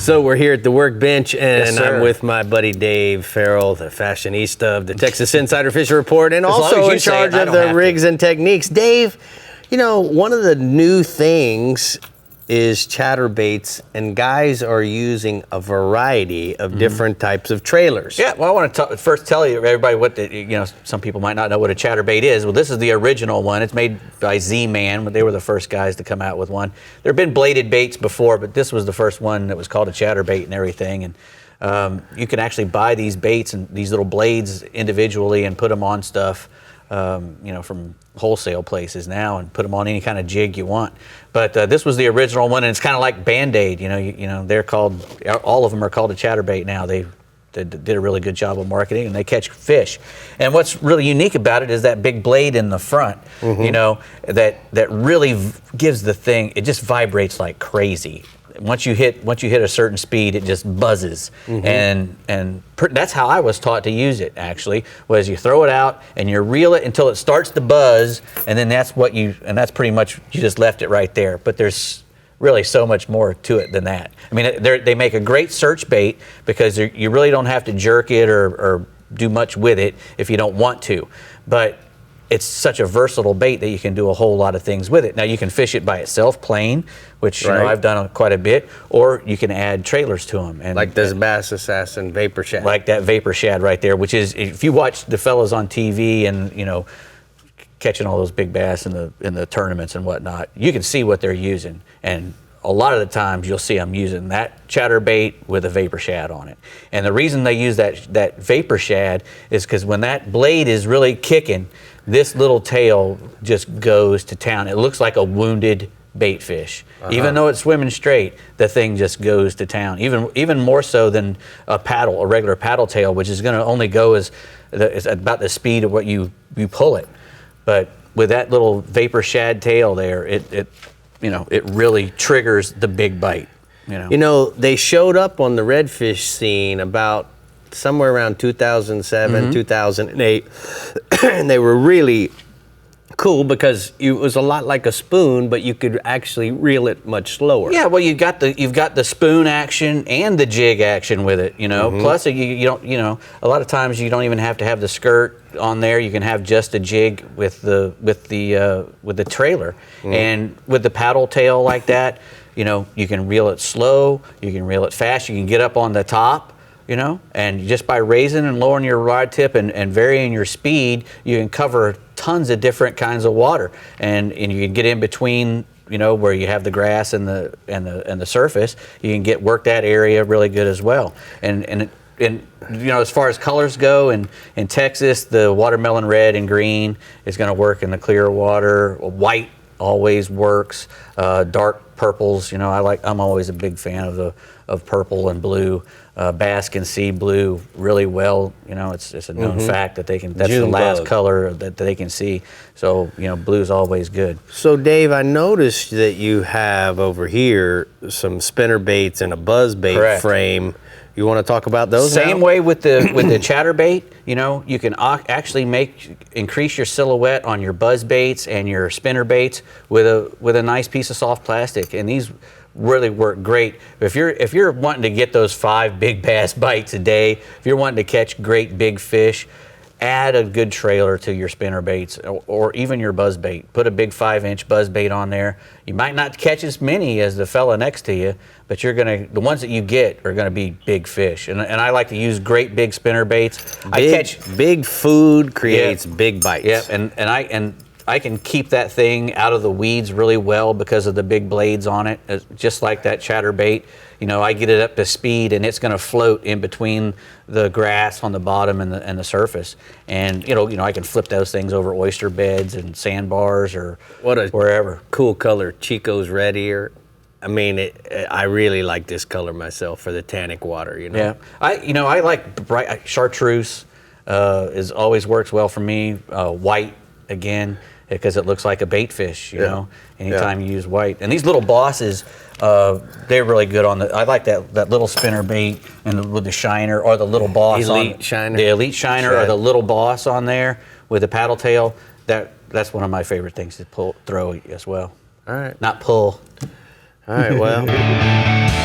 So we're here at the workbench, and Yes, I'm with my buddy Dave Farrell, the fashionista of the Texas Insider Fishing Report, and also in charge of the rigs and techniques. Dave, you know, one of the new things is chatterbaits, and guys are using a variety of different types of trailers. Yeah, well, I want to first tell you, everybody, what some people might not know what a chatterbait is. Well, this is the original one. It's made by Z-Man, but they were the first guys to come out with one. There have been bladed baits before, but this was the first one that was called a chatterbait and everything. And you can actually buy these baits and these little blades individually and put them on stuff, from wholesale places now, and put them on any kind of jig you want. But this was the original one, and it's kind of like Band-Aid. You know, they're called, all of them are called a chatterbait now. They did a really good job of marketing, and they catch fish. And what's really unique about it is that big blade in the front. You know, that really gives the thing. It just vibrates like crazy. Once you hit a certain speed, it just buzzes, and that's how I was taught to use it. Actually, was you throw it out and you reel it until it starts to buzz, and then that's pretty much, you just left it right there. But there's really so much more to it than that. I mean, they make a great search bait because you really don't have to jerk it or do much with it if you don't want to, but it's such a versatile bait that you can do a whole lot of things with it. Now, you can fish it by itself plain, which you know, I've done quite a bit, or you can add trailers to them. And like this Bass Assassin Vapor Shad. Like that Vapor Shad right there, which is, if you watch the fellas on TV and, you know, catching all those big bass in the tournaments and whatnot, you can see what they're using. And a lot of the times you'll see them using that chatterbait with a Vapor Shad on it. And the reason they use that Vapor Shad is because when that blade is really kicking, this little tail just goes to town. It looks like a wounded bait fish. Even though it's swimming straight, the thing just goes to town. Even more so than a regular paddle tail, which is going to only go it's about the speed of what you pull it. But with that little Vapor Shad tail there, it really triggers the big bite. You know, they showed up on the redfish scene about somewhere around 2007, 2008, and they were really cool because it was a lot like a spoon, but you could actually reel it much slower. Yeah, well, you've got the spoon action and the jig action with it. You know, plus you don't. You know, a lot of times you don't even have to have the skirt on there. You can have just a jig with the trailer, and with the paddle tail like that, you know, you can reel it slow, you can reel it fast, you can get up on the top. You know, and just by raising and lowering your rod tip and varying your speed, you can cover tons of different kinds of water, and you can get in between, you know, where you have the grass and the surface. You can work that area really good as well. And you know, as far as colors go, in Texas, the watermelon red and green is going to work in the clear water. White always works. Dark purples, you know, I'm always a big fan of purple and blue. Bass can see blue really well. You know, it's a known fact that that's the last color that they can see. So, you know, blue's always good. So, Dave, I noticed that you have over here some spinner baits and a buzz bait frame. You want to talk about those? Same way with the chatterbait. You know, you can actually increase your silhouette on your buzz baits and your spinner baits with a nice piece of soft plastic, and these really work great. If you're wanting to get those 5 big bass bites a day, if you're wanting to catch great big fish, add a good trailer to your spinner baits or even your buzz bait. Put a big 5-inch buzz bait on there. You might not catch as many as the fella next to you, but the ones that you get are gonna be big fish. And I like to use great big spinner baits. Big food creates big bites. Yeah, and I can keep that thing out of the weeds really well because of the big blades on it, just like that chatterbait. You know, I get it up to speed and it's going to float in between the grass on the bottom and the surface. And, you know, I can flip those things over oyster beds and sandbars or wherever. Cool color, Chico's red ear. I mean, I really like this color myself for the tannic water, you know. Yeah, I like bright chartreuse. Always works well for me. White, again, because it looks like a bait fish, you know, anytime you use white. And these little bosses, they're really good on I like that little spinner bait and with the shiner or the little boss shiner. The elite shiner or the little boss on there with the paddle tail. That's one of my favorite things to throw as well. All right. Not pull. All right, well.